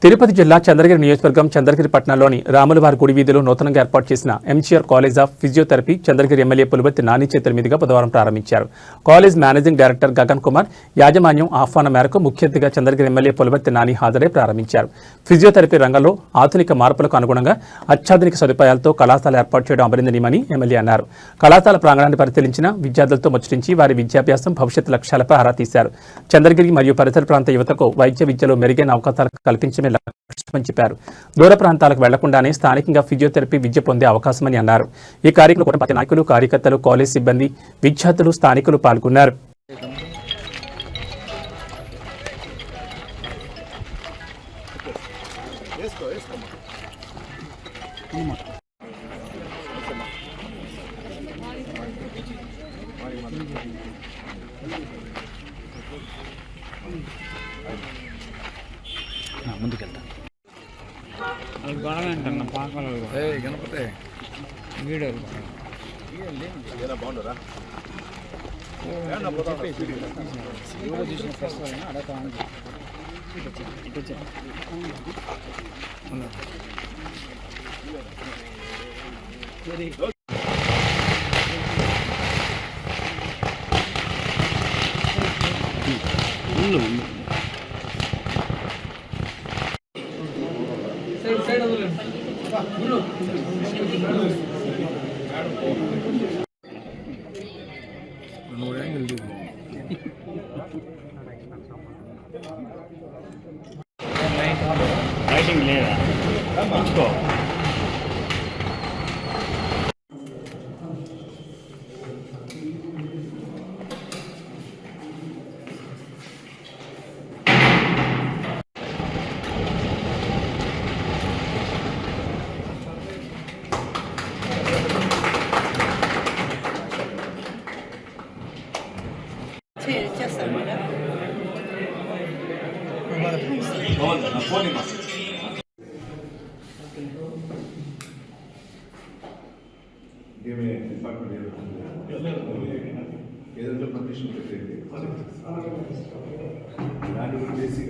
తిరుపతి జిల్లా చంద్రగిరి నియోజకవర్గం చంద్రగిరి పట్టణంలోని రాములవారి గుడి వీధిలో నూతనంగా ఏర్పాటు చేసిన MGR college of physiotherapy Chandragiri MLA Pulivarthi Nani చేతుల మీదుగా బుధవారం ప్రారంభించారు. College managing director Gagan Kumar యాజమాన్యం ఆహ్వానం మేరకు ముఖ్య అతిథిగా చంద్రగిరి ఎమ్మెల్యే పులివర్తి నాని హాజరై ప్రారంభించారు. ఫిజియోథెరపీ రంగంలో ఆధునిక మార్పులకు అనుగుణంగా అత్యాధునిక సదుపాయాలతో కళాశాల ఏర్పాటు చేయడం అభినందనీయమని ఎమ్మెల్యే అన్నారు. కళాశాల ప్రాంగణాన్ని పరిశీలించిన విద్యార్థులతో ముచ్చటించి వారి విద్యాభ్యాసం భవిష్యత్తు లక్ష్యాలపై ఆరా తీశారు. చంద్రగిరి మరియు పరిసర ప్రాంత యువతకు వైద్య విద్యలో మెరుగైన అవకాశాలు కల్పించడమే లక్ష్యమని చెప్పారు. దూర ప్రాంతాలకు వెళ్లకుండానే స్థానికంగా ఫిజియోథెరపీ విద్య పొందే అవకాశమని అన్నారు. ఈ కార్యక్రమంలో పార్టీ నాయకులు, కార్యకర్తలు, కాలేజ్ సిబ్బంది, విద్యార్థులు, స్థానికులు పాల్గొన్నారు. ముందుకెళ్తా గొడవ పాకలు గణపతి వీడియోలు బాగుండరా చూసిన ఫస్ట్ అడగ లైటింగ్ లేదా ఉంచుకో. చేస్తాను మేడం. ఏదంటే పర్మిషన్ పెట్టేది దాని గురించి